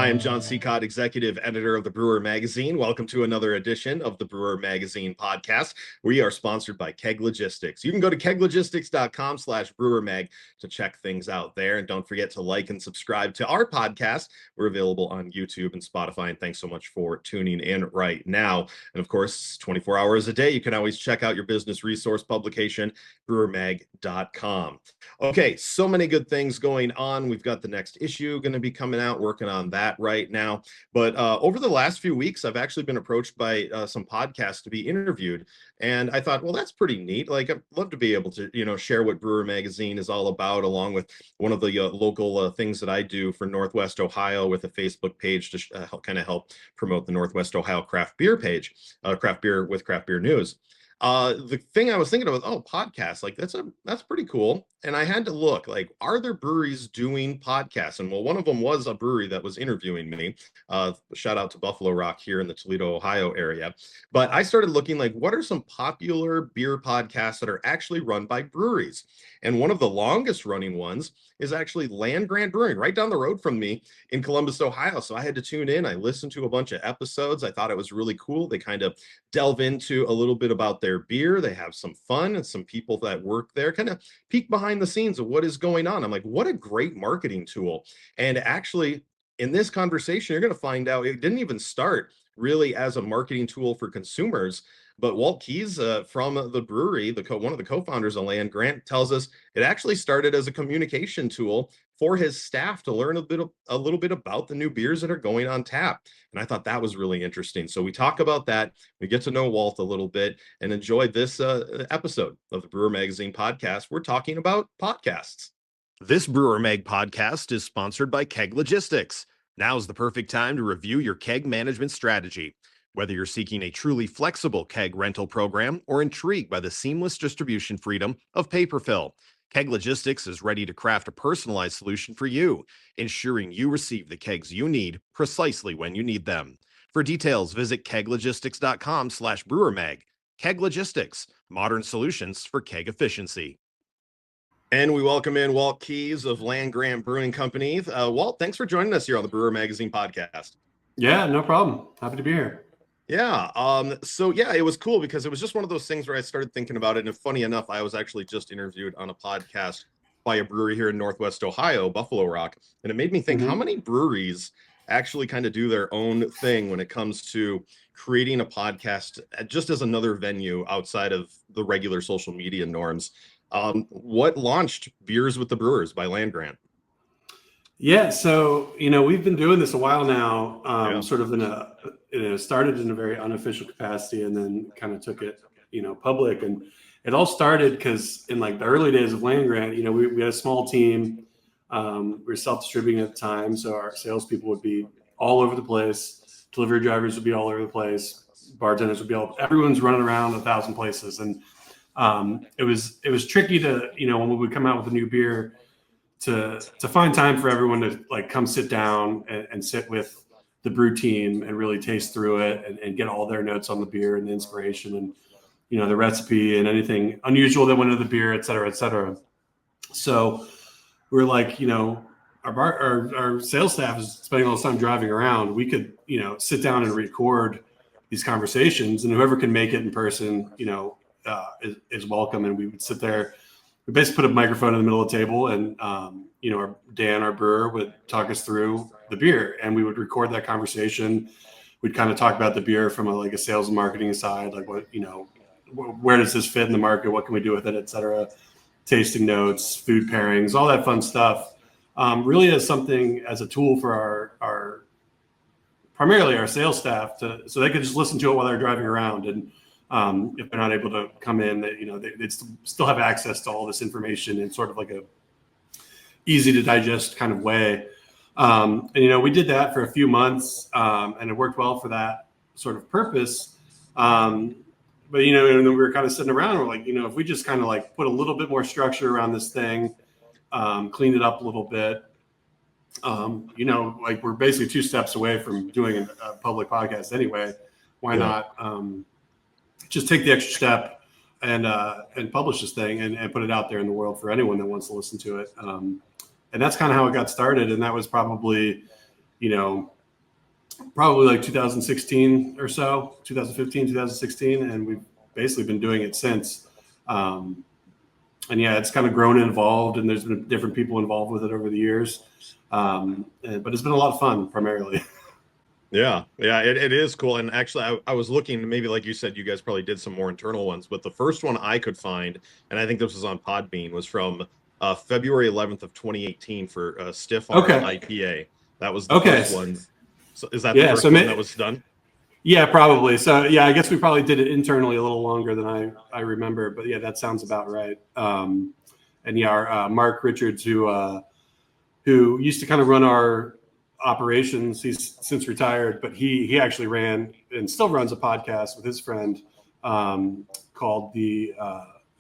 Hi, I'm John Sicotte, executive editor of the Brewer magazine. Welcome to another edition of the Brewer magazine podcast. We are sponsored by Keg Logistics. You can go to keglogistics.com/brewermag to check things out there. And don't forget to like and subscribe to our podcast. We're available on YouTube and Spotify. And thanks so much for tuning in right now. And of course, 24 hours a day, you can always check out your business resource publication, brewermag.com. Okay, so many good things going on. We've got the next issue going to be coming out, working on that right now. But over the last few weeks, I've actually been approached by some podcasts to be interviewed. And I thought, well, that's pretty neat. Like, I'd love to be able to, share what Brewer Magazine is all about, along with one of the local things that I do for Northwest Ohio with a Facebook page to help promote the Northwest Ohio craft beer page, craft beer with craft beer news. The thing I was thinking of was, podcasts, like that's pretty cool. And I had to look, like, are there breweries doing podcasts? And well, one of them was a brewery that was interviewing me. Shout out to Buffalo Rock here in the Toledo, Ohio area. But I started looking, like, what are some popular beer podcasts that are actually run by breweries? And one of the longest running ones is actually Land-Grant Brewing, right down the road from me in Columbus, Ohio. So I had to tune in. I listened to a bunch of episodes. I thought it was really cool. They kind of delve into a little bit about their beer. They have some fun, and some people that work there kind of peek behind the scenes of what is going on. I'm like, what a great marketing tool. And actually, in this conversation, you're going to find out it didn't even start really as a marketing tool for consumers. But Walt Keys from the brewery, one of the co-founders of Land-Grant, tells us it actually started as a communication tool for his staff to learn a little bit about the new beers that are going on tap. And I thought that was really interesting. So we talk about that. We get to know Walt a little bit and enjoy this episode of the Brewer Magazine podcast. We're talking about podcasts. This Brewer Mag podcast is sponsored by Keg Logistics. Now's the perfect time to review your keg management strategy. Whether you're seeking a truly flexible keg rental program or intrigued by the seamless distribution freedom of paper fill, Keg Logistics is ready to craft a personalized solution for you, ensuring you receive the kegs you need precisely when you need them. For details, visit keglogistics.com/brewermag. Keg Logistics, modern solutions for keg efficiency. And we welcome in Walt Keys of Land-Grant Brewing Company. Walt, thanks for joining us here on the Brewer Magazine podcast. Yeah, no problem. Happy to be here. Yeah. It was cool because it was just one of those things where I started thinking about it. And funny enough, I was actually just interviewed on a podcast by a brewery here in Northwest Ohio, Buffalo Rock. And it made me think, how many breweries actually kind of do their own thing when it comes to creating a podcast just as another venue outside of the regular social media norms? What launched Beers with the Brewers by Land-Grant? Yeah, so we've been doing this a while now, sort of started in a very unofficial capacity and then kind of took it, public. And it all started because in like the early days of Land-Grant, we had a small team. We were self-distributing at the time, so our salespeople would be all over the place. Delivery drivers would be all over the place. Bartenders would be everyone's running around 1,000 places, and it was tricky to when we would come out with a new beer, to find time for everyone to like come sit down and sit with the brew team and really taste through it and get all their notes on the beer and the inspiration and the recipe and anything unusual that went into the beer, et cetera, et cetera. So we're like, our sales staff is spending all this time driving around. We could sit down and record these conversations, and whoever can make it in person is welcome. And we would sit there. We basically put a microphone in the middle of the table, and Dan, our brewer, would talk us through the beer, and we would record that conversation. We'd kind of talk about the beer from a sales and marketing side, like where does this fit in the market? What can we do with it, et cetera? Tasting notes, food pairings, all that fun stuff. Really as a tool for our primarily our sales staff so they could just listen to it while they're driving around. And if they're not able to come in, they'd still have access to all this information in sort of like a easy to digest kind of way. And we did that for a few months, and it worked well for that sort of purpose. But and then we were kind of sitting around, and we're like, if we just kind of like put a little bit more structure around this thing, clean it up a little bit, we're basically 2 steps away from doing a public podcast anyway. Why not just take the extra step and publish this thing and put it out there in the world for anyone that wants to listen to it. And that's kind of how it got started. And that was probably probably like 2016 or so, 2015, 2016. And we've basically been doing it since. And yeah, it's kind of grown and evolved, and there's been different people involved with it over the years. But it's been a lot of fun primarily. Yeah, it is cool. And actually, I was looking, maybe like you said, you guys probably did some more internal ones, but the first one I could find, and I think this was on Podbean, was from February 11th of 2018 for Stiff Arm IPA. That was the first one. So is that the first one that was done? Yeah, probably. So yeah, I guess we probably did it internally a little longer than I remember, but yeah, that sounds about right. And yeah, our Mark Richards, who used to kind of run our operations, he's since retired, but he actually ran and still runs a podcast with his friend called the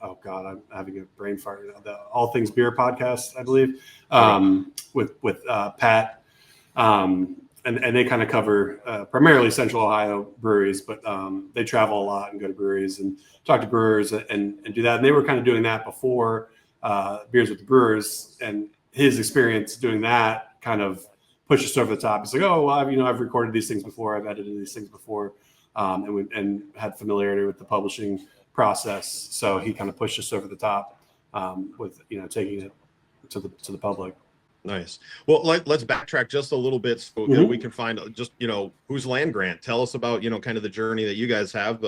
oh god, I'm having a brain fart now. The All Things Beer podcast, I believe, with Pat. And they kind of cover primarily Central Ohio breweries, but they travel a lot and go to breweries and talk to brewers and do that. And they were kind of doing that before Beers with the Brewers, and his experience doing that kind of pushed us over the top. He's like, oh, well, I've recorded these things before, I've edited these things before, and had familiarity with the publishing process. So he kind of pushed us over the top with taking it to the public. Nice. Well, let's backtrack just a little bit so that we can find just, who's Land-Grant. Tell us about, kind of the journey that you guys have.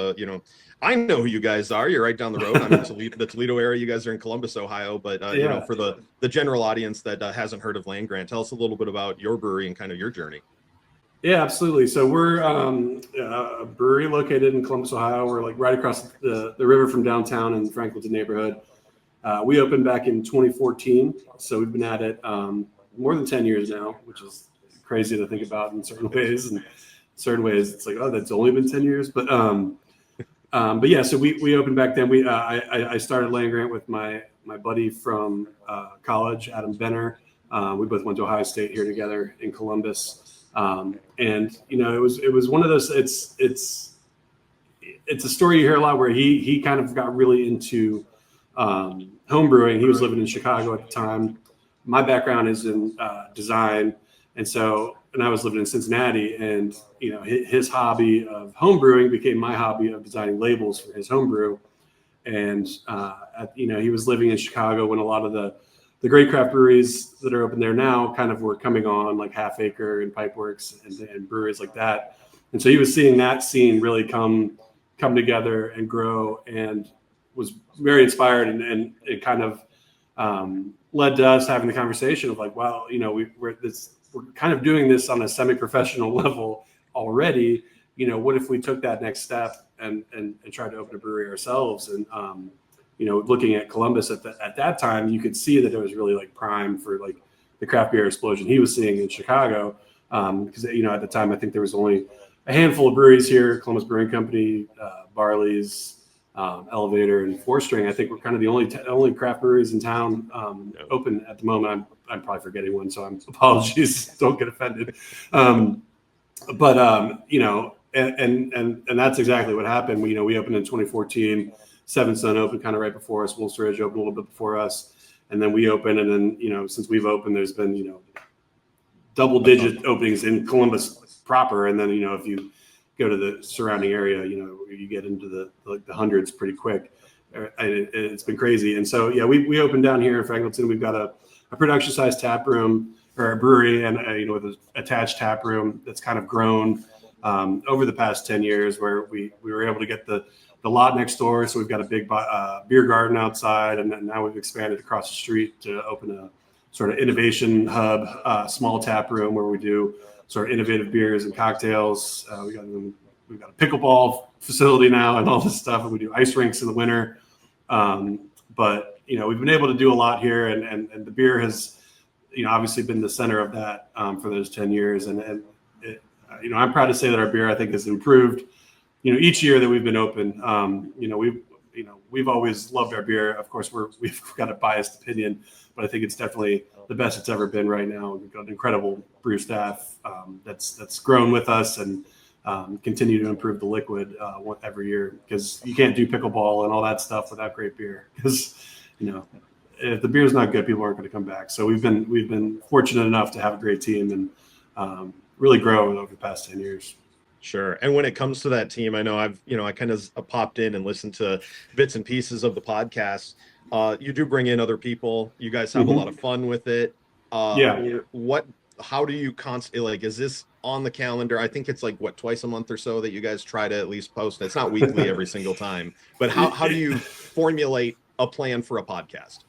I know who you guys are. You're right down the road. I'm in the Toledo area. You guys are in Columbus, Ohio. But, for the general audience that hasn't heard of Land-Grant, tell us a little bit about your brewery and kind of your journey. Yeah, absolutely. So we're a brewery located in Columbus, Ohio. We're like right across the river from downtown in the Franklinton neighborhood. We opened back in 2014, so we've been at it more than 10 years now, which is crazy to think about in certain ways. And certain ways, it's like, oh, that's only been 10 years. But yeah, so we opened back then. I started Land-Grant with my buddy from college, Adam Benner. We both went to Ohio State here together in Columbus, and it was one of those. It's a story you hear a lot where he kind of got really into home brewing. He was living in Chicago at the time. My background is in design, and I was living in Cincinnati, and his hobby of home brewing became my hobby of designing labels for his home brew. And he was living in Chicago when a lot of the great craft breweries that are open there now kind of were coming on, like Half Acre and Pipeworks and breweries like that. And so he was seeing that scene really come together and grow, and was very inspired, and it kind of led to us having the conversation of like, wow, we're kind of doing this on a semi-professional level already. What if we took that next step and tried to open a brewery ourselves? And looking at Columbus at that time, you could see that it was really like prime for like the craft beer explosion he was seeing in Chicago. Because at the time, I think there was only a handful of breweries here: Columbus Brewing Company, Barley's, Elevator, and Four String. I think we're kind of the only craft breweries in town open at the moment. I'm probably forgetting one, so I'm apologies. Don't get offended. And that's exactly what happened. We opened in 2014. Seven Sun opened kind of right before us. Wolf's Ridge opened a little bit before us, and then we opened. And then since we've opened, there's been double-digit openings in Columbus proper. And then if you go to the surrounding area, you get into the hundreds pretty quick. And it's been crazy. And so, yeah, we opened down here in Franklinton. We've got a production size tap room, or a brewery, and with an attached tap room that's kind of grown over the past 10 years, where we were able to get the lot next door. So we've got a big beer garden outside, and then now we've expanded across the street to open a sort of innovation hub, small tap room where we do sort of innovative beers and cocktails. We've got a pickleball facility now and all this stuff, and we do ice rinks in the winter. But we've been able to do a lot here, and the beer has obviously been the center of that for those 10 years. And I'm proud to say that our beer, I think, has improved each year that we've been open. We've always loved our beer. Of course, we've got a biased opinion, but I think it's definitely the best it's ever been right now. We've got an incredible brew staff that's grown with us, and continue to improve the liquid every year, because you can't do pickleball and all that stuff without great beer. Because if the beer's not good, people aren't going to come back. So we've been fortunate enough to have a great team, and really grown over the past 10 years. Sure. And when it comes to that team, I know I kind of popped in and listened to bits and pieces of the podcast. You do bring in other people. You guys have a lot of fun with it. Yeah. How do you constantly, is this on the calendar? I think it's twice a month or so that you guys try to at least post. It's not weekly every single time, but how do you formulate a plan for a podcast?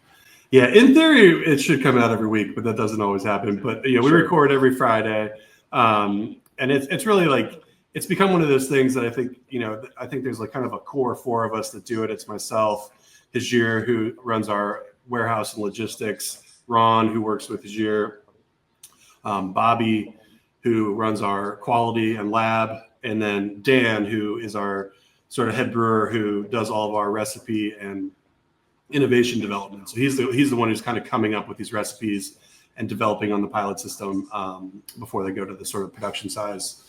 Yeah, in theory, it should come out every week, but that doesn't always happen. But we record every Friday, and it's really it's become one of those things that I think there's kind of a core four of us that do it. It's myself, Hajir, who runs our warehouse and logistics, Ron, who works with Hajir, Bobby, who runs our quality and lab, and then Dan, who is our sort of head brewer, who does all of our recipe and innovation development. So he's the one who's kind of coming up with these recipes and developing on the pilot system before they go to the sort of production size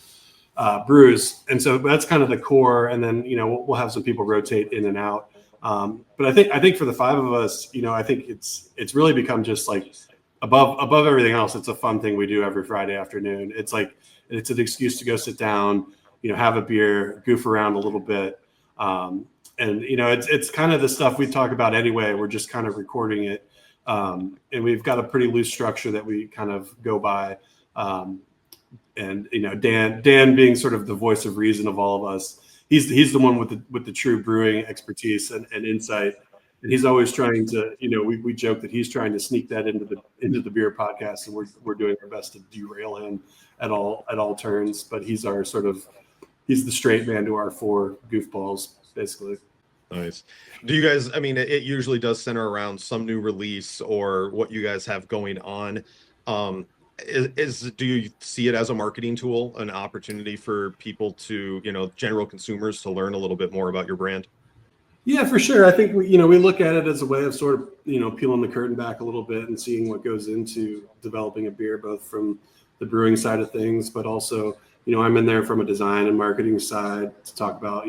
brews. And so that's kind of the core. And then we'll have some people rotate in and out. But I think for the five of us, I think it's really become just above everything else. It's a fun thing we do every Friday afternoon. It's an excuse to go sit down, have a beer, goof around a little bit. And it's kind of the stuff we talk about anyway. We're just kind of recording it, and we've got a pretty loose structure that we kind of go by. And Dan being sort of the voice of reason of all of us, he's the one with the true brewing expertise and insight. And he's always trying to, we joke that he's trying to sneak that into the beer podcast, and we're doing our best to derail him at all turns. But he's the straight man to our four goofballs, basically. Nice. Do you guys, it usually does center around some new release or what you guys have going on. Do you see it as a marketing tool, an opportunity for people to, general consumers to learn a little bit more about your brand? Yeah, for sure. I think we look at it as a way of sort of, peeling the curtain back a little bit and seeing what goes into developing a beer, both from the brewing side of things, but also, I'm in there from a design and marketing side to talk about,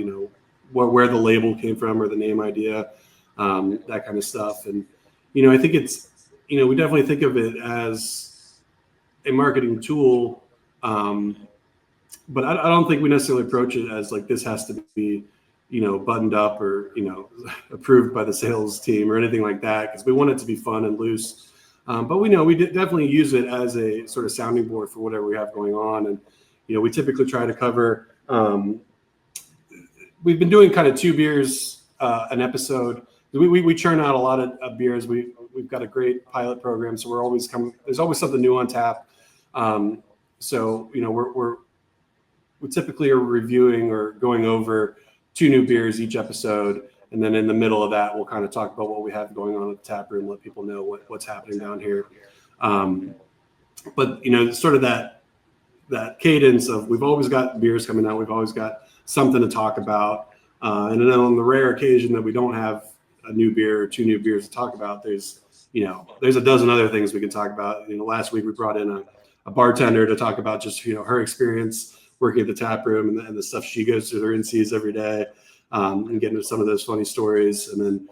where the label came from or the name idea, that kind of stuff. And, I think it's, we definitely think of it as a marketing tool. But I don't think we necessarily approach it as this has to be, buttoned up or, approved by the sales team or anything like that, because we want it to be fun and loose. But we definitely use it as a sort of sounding board for whatever we have going on. And, we typically try to cover, we've been doing kind of 2 beers an episode. We churn out a lot of beers. We've got a great pilot program, so there's always something new on tap. So we typically are reviewing or going over 2 new beers each episode, and then in the middle of that, we'll kind of talk about what we have going on at the tap room, let people know what's happening down here. But sort of that cadence of we've always got beers coming out, we've always got something to talk about, and then on the rare occasion that we don't have a new beer or 2 new beers to talk about, there's a dozen other things we can talk about. Last week we brought in a bartender to talk about just her experience working at the tap room and the stuff she goes through, her NCs every day, and getting into some of those funny stories. And then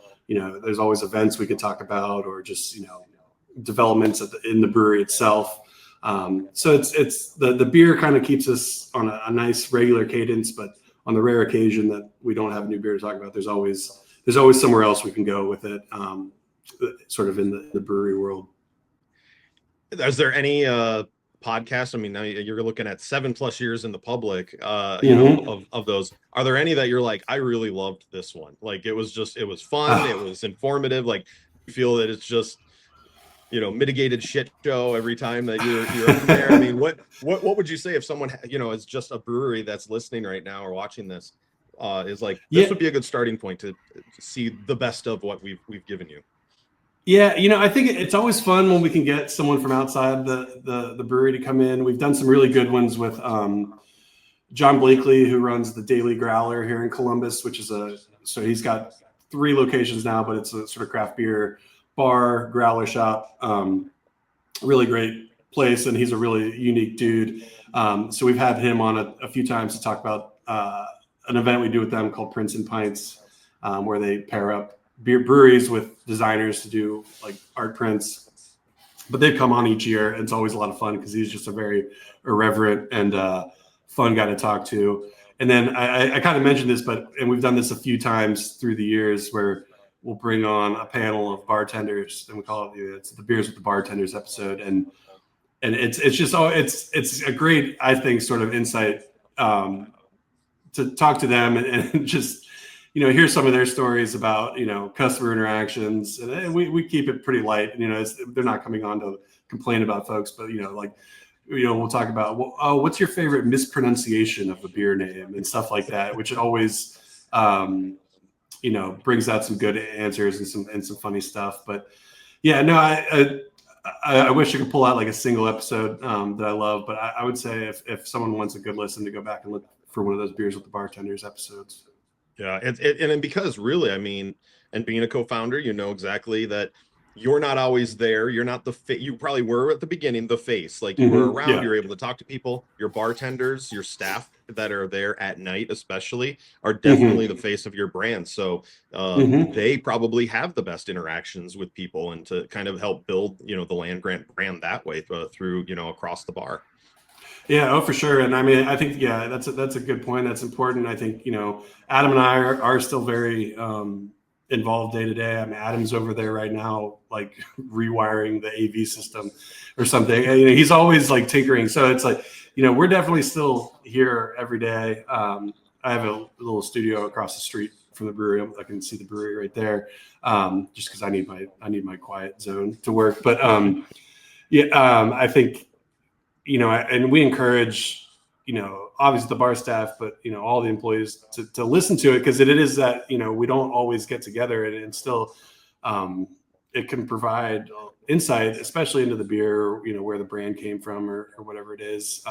there's always events we could talk about, or just developments in the brewery itself. So it's the beer kind of keeps us on a nice regular cadence, but on the rare occasion that we don't have a new beer to talk about, there's always somewhere else we can go with it, sort of in the brewery world. Is there any podcast? Now you're looking at 7+ years in the public, of those. Are there any that you're like, I really loved this one? It was fun. It was informative. You feel that it's just, mitigated shit show every time that you're in there. What would you say if someone, is just a brewery that's listening right now or watching this, is this would be a good starting point to see the best of what we've given you? Yeah, I think it's always fun when we can get someone from outside the brewery to come in. We've done some really good ones with John Blakely, who runs the Daily Growler here in Columbus, so he's got 3 locations now, but it's a sort of craft beer bar, growler shop, really great place, and he's a really unique dude. So we've had him on a few times to talk about an event we do with them called Prints and Pints, where they pair up breweries with designers to do art prints. but they come on each year. And it's always a lot of fun because he's just a very irreverent and fun guy to talk to. And then I kind of mentioned this, and we've done this a few times through the years where we'll bring on a panel of bartenders, and we call it's the Beers with the Bartenders episode. And it's just, it's a great, I think, sort of insight to talk to them and just, hear some of their stories about, customer interactions. And we keep it pretty light. They're not coming on to complain about folks, but, we'll talk about, what's your favorite mispronunciation of a beer name and stuff like that, which it always, brings out some good answers and some funny stuff. But yeah, no, I wish I could pull out like a single episode that I love, but I would say if someone wants a good listen, to go back and look for one of those Beers with the Bartenders episodes. Yeah, and because really, I mean, and being a co-founder, exactly that you're not always there. You're not you probably were at the beginning, the face, like you were around, you're able to talk to people. Your bartenders, your staff that are there at night, especially, are definitely the face of your brand. So they probably have the best interactions with people, and to kind of help build, the Land-Grant brand that way through, across the bar. Yeah, for sure. And I mean, I think, that's a good point. That's important. I think, Adam and I are still very involved day to day. I mean, Adam's over there right now, like rewiring the AV system or something. And, he's always like tinkering. So it's like, we're definitely still here every day. I have a little studio across the street from the brewery. I can see the brewery right there, just because I need my quiet zone to work. But I think, and we encourage, obviously the bar staff, but, all the employees to listen to it, because it is that, we don't always get together, and still it can provide insight, especially into the beer, where the brand came from or whatever it is.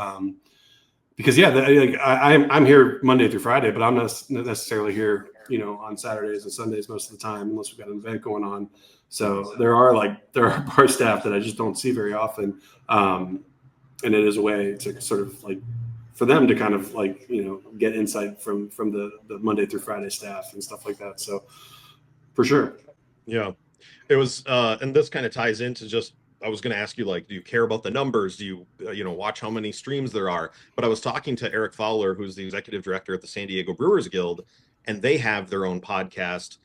Because I'm here Monday through Friday, but I'm not necessarily here, on Saturdays and Sundays most of the time, unless we've got an event going on. So there are bar staff that I just don't see very often. And it is a way to sort of like for them to kind of like, get insight from the Monday through Friday staff and stuff like that. So for sure. Yeah, it was, and this kind of ties into just, I was going to ask you, like, do you care about the numbers? Do you, watch how many streams there are? But I was talking to Eric Fowler, who's the executive director at the San Diego Brewers Guild, and they have their own podcast.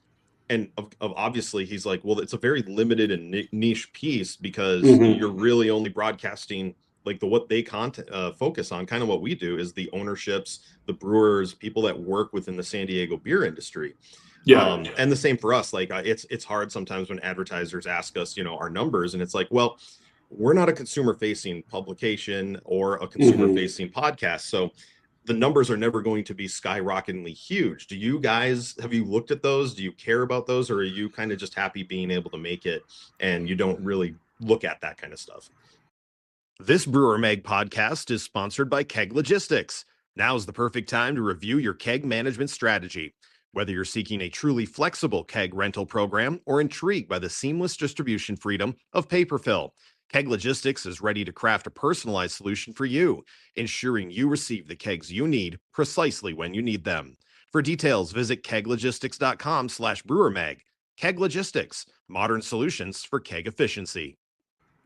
And of obviously, he's like, well, it's a very limited and niche piece, because you're really only broadcasting like what they focus on. Kind of what we do is the ownerships, the brewers, people that work within the San Diego beer industry. Yeah. And the same for us. Like it's hard sometimes when advertisers ask us, our numbers, and it's like, well, we're not a consumer facing publication or a consumer facing podcast. So the numbers are never going to be skyrocketingly huge. Do you guys, have you looked at those? Do you care about those? Or are you kind of just happy being able to make it and you don't really look at that kind of stuff? This Brewer Mag podcast is sponsored by Keg Logistics. Now's the perfect time to review your keg management strategy. Whether you're seeking a truly flexible keg rental program or intrigued by the seamless distribution freedom of paper fill, Keg Logistics is ready to craft a personalized solution for you, ensuring you receive the kegs you need precisely when you need them. For details, visit keglogistics.com/brewermag. Keg Logistics, modern solutions for keg efficiency.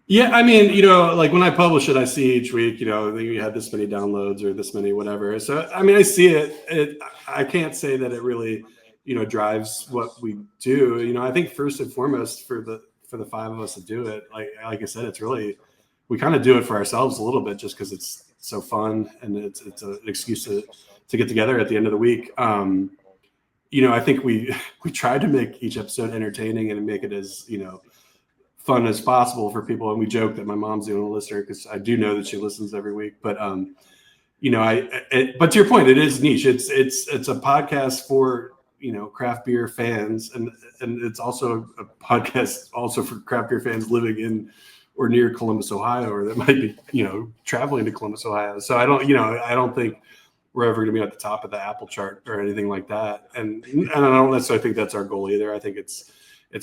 Yeah, I mean, like when I publish it, I see each week, you had this many downloads or this many whatever. So, I mean, I see it. I can't say that it really, drives what we do. I think first and foremost for the five of us to do it, like I said, it's really, we kind of do it for ourselves a little bit just because it's so fun and it's an excuse to get together at the end of the week. I think we try to make each episode entertaining and make it as, fun as possible for people. And we joke that my mom's the only listener because I do know that she listens every week. But but to your point, it is niche. It's a podcast for craft beer fans, and it's also a podcast also for craft beer fans living in or near Columbus, Ohio, or that might be traveling to Columbus, Ohio. So I don't think we're ever going to be at the top of the Apple chart or anything like that. And I don't necessarily think that's our goal either. I think it's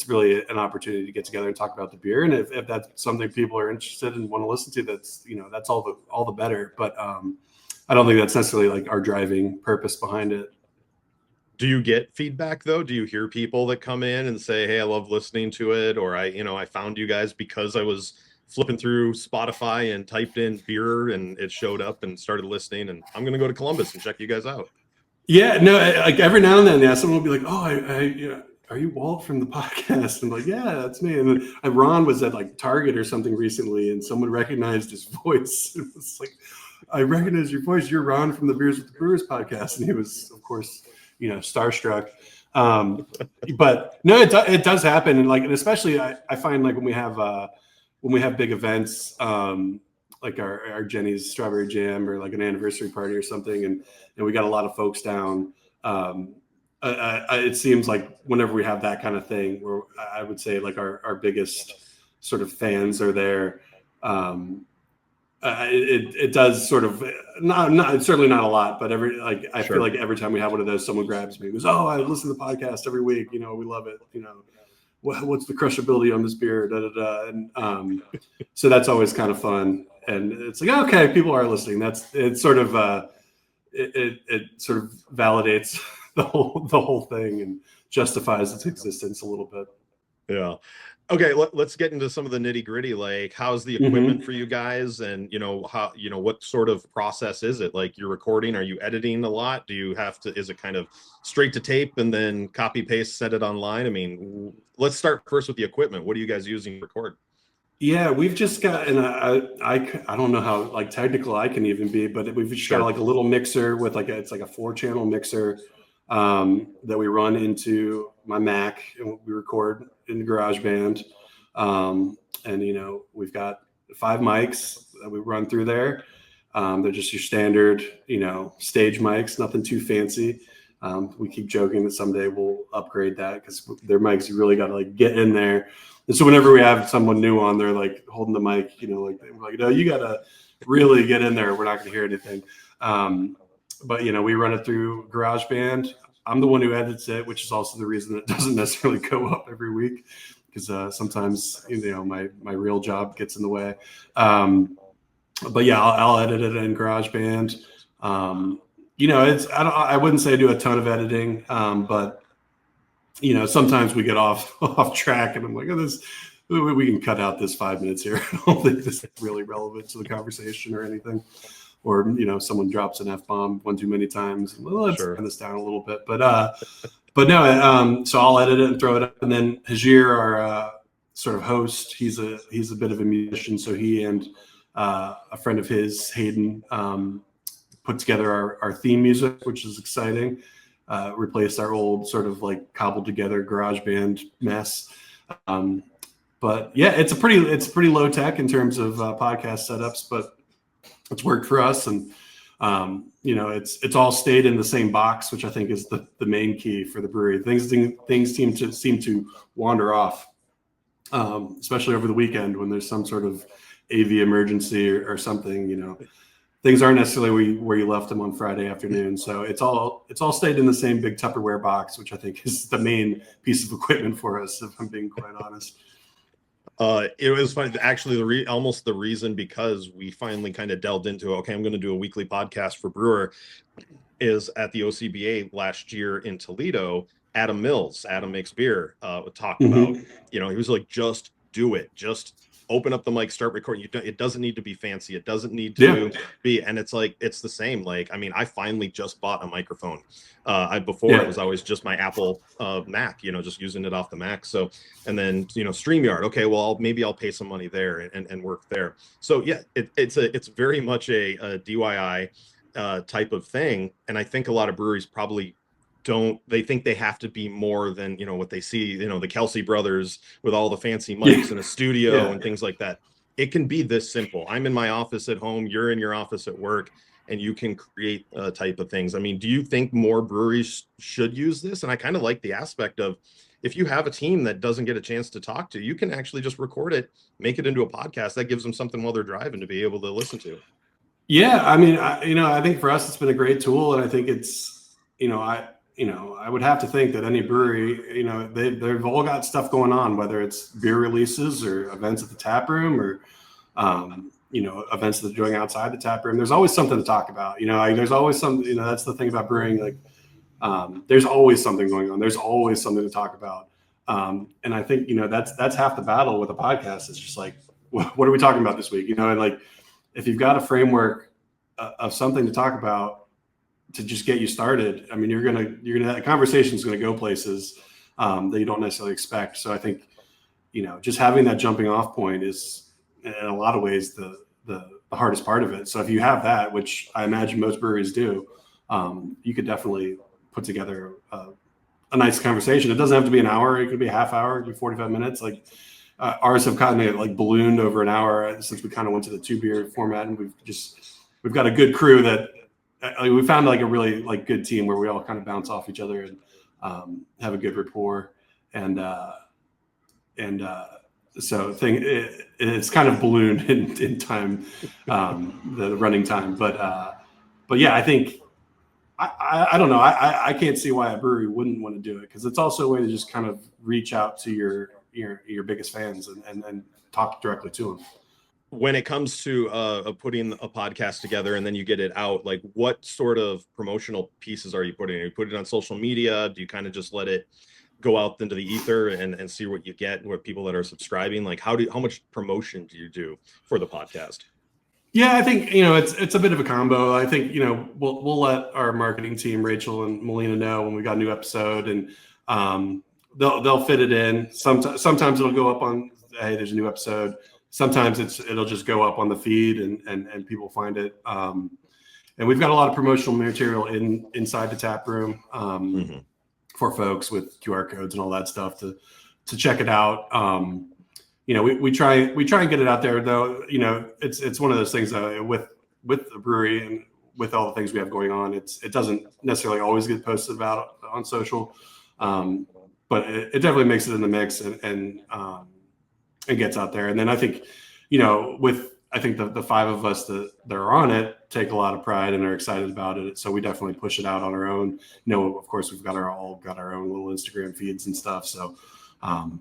really an opportunity to get together and talk about the beer. And if that's something people are interested in and want to listen to, that's all the better. But I don't think that's necessarily like our driving purpose behind it. Do you get feedback though? Do you hear people that come in and say, hey, I love listening to it, or I found you guys because I was flipping through Spotify and typed in beer and it showed up and started listening. And I'm going to go to Columbus and check you guys out. Yeah, no, like every now and then, yeah, someone will be like, "Oh, are you Walt from the podcast?" And I'm like, "Yeah, that's me." And then Ron was at like Target or something recently, and someone recognized his voice. It was like, "I recognize your voice. You're Ron from the Beers with the Brewers podcast." And he was, of course, starstruck. But no, it does happen, and especially I find like when we have big events, like our Jenny's Strawberry Jam or like an anniversary party or something, and we got a lot of folks down. It seems like whenever we have that kind of thing, where I would say like our biggest sort of fans are there. It does sort of not certainly not a lot, but I feel like every time we have one of those, someone grabs me and goes, "Oh, I listen to the podcast every week. We love it. What's the crushability on this beer?" Da, da, da. And so that's always kind of fun. And it's like, okay, people are listening. It sort of validates the whole thing and justifies its existence a little bit. Yeah. Okay, let's get into some of the nitty gritty. Like, how's the equipment for you guys? And, how, what sort of process is it? Like, you're recording, are you editing a lot? Do you have to, is it kind of straight to tape and then copy paste, set it online? I mean, let's start first with the equipment. What are you guys using to record? Yeah, we've just got, and I don't know how like technical I can even be, but we've just got like a little mixer with it's like a 4-channel mixer that we run into my Mac and we record in GarageBand. And we've got 5 mics that we run through there. They're just your standard, stage mics, nothing too fancy. We keep joking that someday we'll upgrade that because their mics, you really got to like get in there. And so whenever we have someone new on there, like holding the mic, no, you got to really get in there. We're not going to hear anything. But we run it through GarageBand. I'm the one who edits it, which is also the reason it doesn't necessarily go up every week because sometimes my real job gets in the way. But yeah, I'll edit it in GarageBand. I wouldn't say I do a ton of editing, but sometimes we get off track, and I'm like, we can cut out this 5 minutes here. I don't think this is really relevant to the conversation or anything. Or someone drops an F-bomb one too many times. Let's turn this down a little bit, but no. So I'll edit it and throw it up, and then Hajir, our sort of host, he's a bit of a musician, so he and a friend of his, Hayden, put together our theme music, which is exciting. Replaced our old sort of like cobbled together GarageBand mess. But yeah, it's pretty low tech in terms of podcast setups, but it's worked for us. And it's all stayed in the same box, which I think is the main key for the brewery. Things seem to wander off, especially over the weekend when there's some sort of AV emergency or something. Things aren't necessarily where you left them on Friday afternoon. So it's all stayed in the same big Tupperware box, which I think is the main piece of equipment for us, if I'm being quite honest. It was funny, actually, almost the reason because we finally kind of delved into, okay, I'm going to do a weekly podcast for Brewer, is at the OCBA last year in Toledo. Adam makes beer, talked about, he was like, just do it, just open up the mic, start recording. It doesn't need to be fancy. It doesn't need to be, and it's like, it's the same. Like, I mean, I finally just bought a microphone. Before it was always just my Apple Mac, just using it off the Mac. So, and then, StreamYard. Okay, well, maybe I'll pay some money there and work there. So yeah, it's very much a DIY type of thing. And I think a lot of breweries probably they think they have to be more than what they see, the Kelsey brothers with all the fancy mics in a studio and things like that. It can be this simple. I'm in my office at home, you're in your office at work, and you can create type of things. I mean, do you think more breweries should use this? And I kind of like the aspect of, if you have a team that doesn't get a chance to talk to, you can actually just record it, make it into a podcast that gives them something while they're driving to be able to listen to. Yeah, I mean, I think for us it's been a great tool, and I think it's, I would have to think that any brewery, they've all got stuff going on, whether it's beer releases or events at the tap room or, events that they're doing outside the tap room. There's always something to talk about. There's always something. That's the thing about brewing. Like, there's always something going on. There's always something to talk about. And I think that's half the battle with a podcast. It's just like, what are we talking about this week? And like, if you've got a framework of something to talk about to just get you started, I mean, that conversation is going to go places that you don't necessarily expect. So I think, just having that jumping off point is in a lot of ways the hardest part of it. So if you have that, which I imagine most breweries do, you could definitely put together a nice conversation. It doesn't have to be an hour. It could be a half hour, it could be 45 minutes. Like ours have kind of like ballooned over an hour since we kind of went to the 2-beer format, and we've got a good crew that we found like a really like good team where we all kind of bounce off each other and have a good rapport. So it's kind of ballooned in time, the running time. But yeah, I think I don't know. I can't see why a brewery wouldn't want to do it, because it's also a way to just kind of reach out to your biggest fans and talk directly to them. When it comes to putting a podcast together and then you get it out, like what sort of promotional pieces are you putting in? You put it on social media? Do you kind of just let it go out into the ether and see what you get, what people that are subscribing? Like how much promotion do you do for the podcast? Yeah, I think, it's a bit of a combo. I think, we'll let our marketing team, Rachel and Melina, know when we got a new episode, and they'll fit it in. Sometimes it'll go up on, hey, there's a new episode. Sometimes it'll just go up on the feed and people find it. And we've got a lot of promotional material inside the tap room for folks with QR codes and all that stuff to check it out. We try and get it out there, though. It's one of those things with the brewery and with all the things we have going on, it doesn't necessarily always get posted about on social, but it definitely makes it in the mix and gets out there. And then I think, I think the 5 of us that are on it take a lot of pride and are excited about it. So we definitely push it out on our own. Of course, we've got our own little Instagram feeds and stuff. So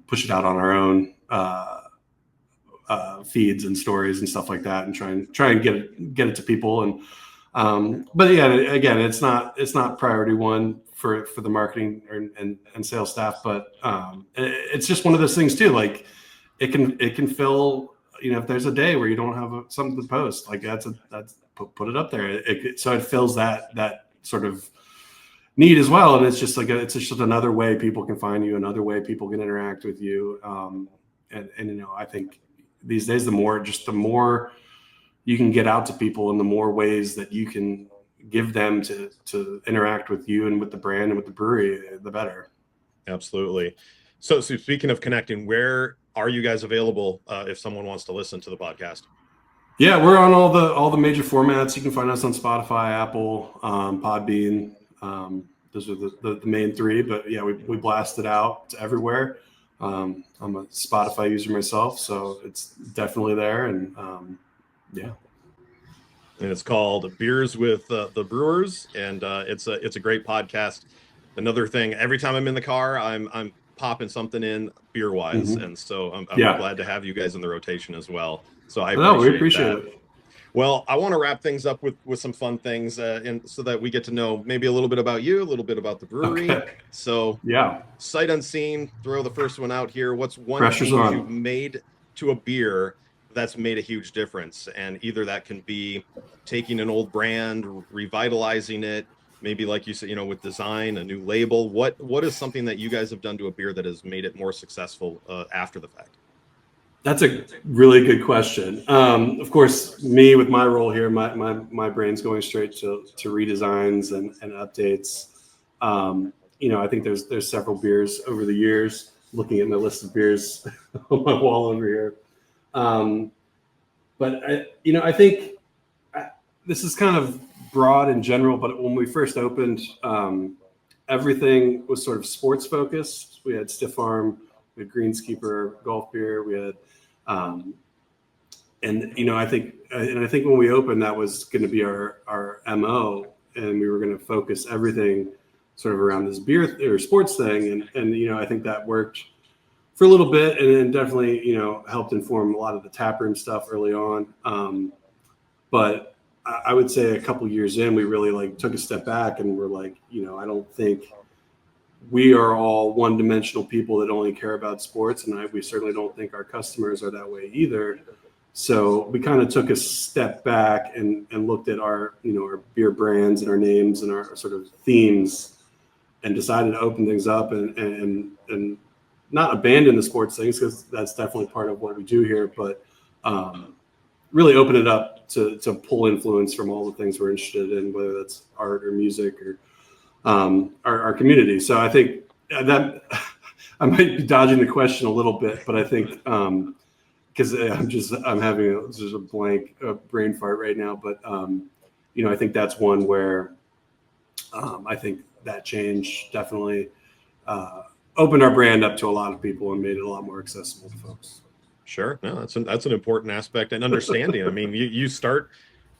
push it out on our own feeds and stories and stuff like that, and try and get it to people. And but yeah, again, it's not priority one for the marketing and sales staff, but it's just one of those things too. Like it can fill, if there's a day where you don't have something to post, like that's put it up there. So it fills that sort of need as well. And it's just it's just another way people can find you, another way people can interact with you. And I think these days, the more you can get out to people and the more ways that you can give them to interact with you and with the brand and with the brewery, the better. Absolutely. So speaking of connecting, where are you guys available if someone wants to listen to the podcast? Yeah, we're on all the major formats. You can find us on Spotify, Apple, Podbean. Those are the main 3, but yeah, we blast it out to everywhere. I'm a Spotify user myself, so it's definitely there. And yeah. And it's called Beers with the Brewers, and it's a great podcast. Another thing, every time I'm in the car, I'm popping something in beer wise, and so I'm glad to have you guys in the rotation as well. So we appreciate that. Well, I want to wrap things up with some fun things, and so that we get to know maybe a little bit about you, a little bit about the brewery. Okay. So yeah, sight unseen, throw the first one out here. What's one change you've made to a beer that's made a huge difference? And either that can be taking an old brand, revitalizing it, maybe like you said, with design, a new label. What is something that you guys have done to a beer that has made it more successful after the fact? That's a really good question. Of course, me with my role here, my brain's going straight to redesigns and updates. I think there's several beers over the years. Looking at my list of beers on my wall over here, but I think this is kind of broad in general. But when we first opened, everything was sort of sports focused. We had Stiff Arm, we had Greenskeeper golf beer, we had. I think when we opened, that was going to be our MO, and we were going to focus everything sort of around this beer or sports thing. And I think that worked for a little bit, and then definitely, helped inform a lot of the taproom stuff early on. But I would say a couple years in, we really took a step back and we're like, I don't think we are all one-dimensional people that only care about sports, and we certainly don't think our customers are that way either. So we kind of took a step back and looked at our beer brands and our names and our sort of themes, and decided to open things up and not abandon the sports things, because that's definitely part of what we do here, but really open it up to pull influence from all the things we're interested in, whether that's art or music or our community. So I think that I might be dodging the question a little bit, but I think because I'm having just a blank brain fart right now, but I think that's one where I think that change definitely opened our brand up to a lot of people and made it a lot more accessible to folks. Sure. No, that's an important aspect and understanding. I mean, when you start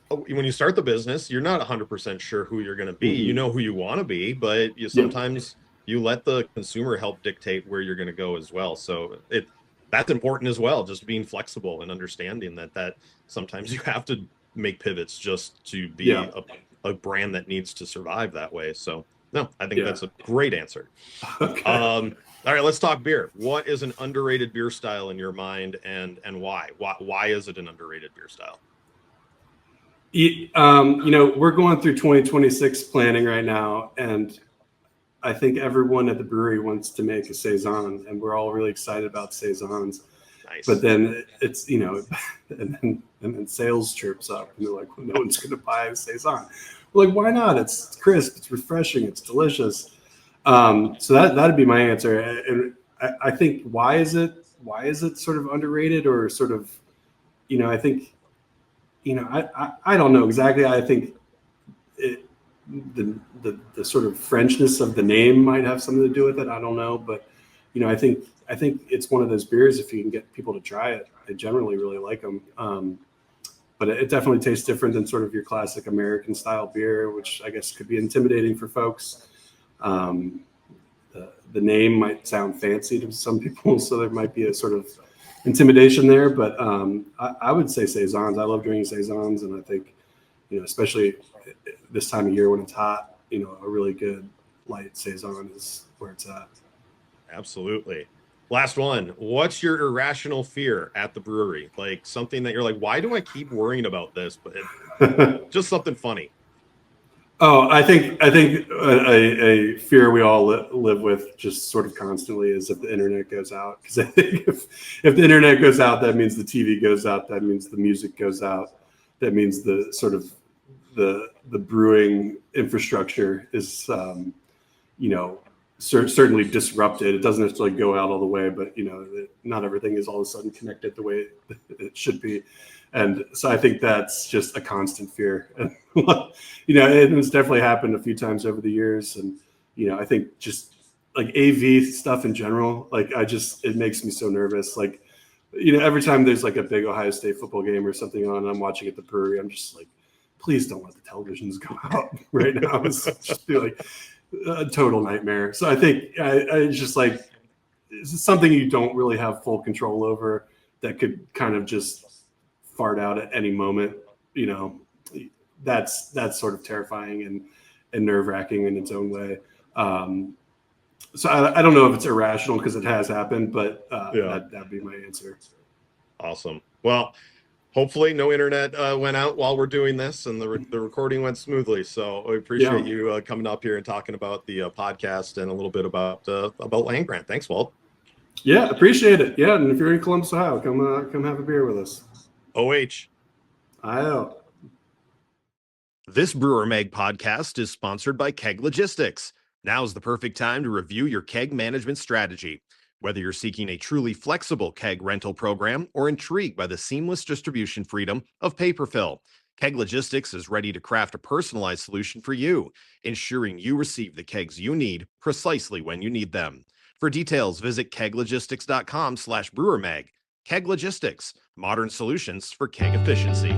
the business, you're not 100% sure who you're going to be. You know who you want to be, but sometimes you let the consumer help dictate where you're going to go as well. So that's important as well, just being flexible and understanding that sometimes you have to make pivots just to be a brand that needs to survive that way. So no, I think that's a great answer. Okay. All right, let's talk beer. What is an underrated beer style in your mind, and why? Why is it an underrated beer style? We're going through 2026 planning right now, and I think everyone at the brewery wants to make a saison, and we're all really excited about saisons. Nice. But then it's and then sales chirps up, and they're like, well, no one's going to buy a saison. We're like, why not? It's crisp, it's refreshing, it's delicious. So that'd be my answer. And I think why is it sort of underrated, or sort of, I think, I don't know exactly. I think the sort of Frenchness of the name might have something to do with it. I don't know, but I think it's one of those beers, if you can get people to try it, they generally really like them. But it definitely tastes different than sort of your classic American style beer, which I guess could be intimidating for folks. The name might sound fancy to some people, so there might be a sort of intimidation there. But I would say saisons. I love drinking saisons, and I think especially this time of year when it's hot, a really good light saison is where it's at. Absolutely. Last one. What's your irrational fear at the brewery? Like something that you're like, why do I keep worrying about this? But just something funny. Oh, I think a fear we all live with just sort of constantly is if the internet goes out. Because I think if the internet goes out, that means the TV goes out. That means the music goes out. That means the sort of the brewing infrastructure is certainly disrupted. It doesn't necessarily go out all the way, but not everything is all of a sudden connected the way it should be. And so I think that's just a constant fear. And, it's definitely happened a few times over the years. And, I think just like AV stuff in general, like it makes me so nervous. Like, every time there's like a big Ohio State football game or something on, and I'm watching at the brewery, I'm just like, please don't let the televisions go out right now. It's just be like a total nightmare. So I think I just like, it's something you don't really have full control over that could kind of just fart out at any moment. That's sort of terrifying and nerve-wracking in its own way. So I don't know if it's irrational, because it has happened, but that'd be my answer. Awesome. Well, hopefully no internet went out while we're doing this, and the recording went smoothly. So I appreciate you coming up here and talking about the podcast and a little bit about Land-Grant. Thanks, Walt. Yeah, appreciate it. Yeah, and if you're in Columbus, Ohio, come have a beer with us. OH. IO. This Brewer Mag podcast is sponsored by Keg Logistics. Now's the perfect time to review your keg management strategy. Whether you're seeking a truly flexible keg rental program or intrigued by the seamless distribution freedom of paper fill, Keg Logistics is ready to craft a personalized solution for you, ensuring you receive the kegs you need precisely when you need them. For details, visit keglogistics.com/brewermag. Keg Logistics, modern solutions for keg efficiency.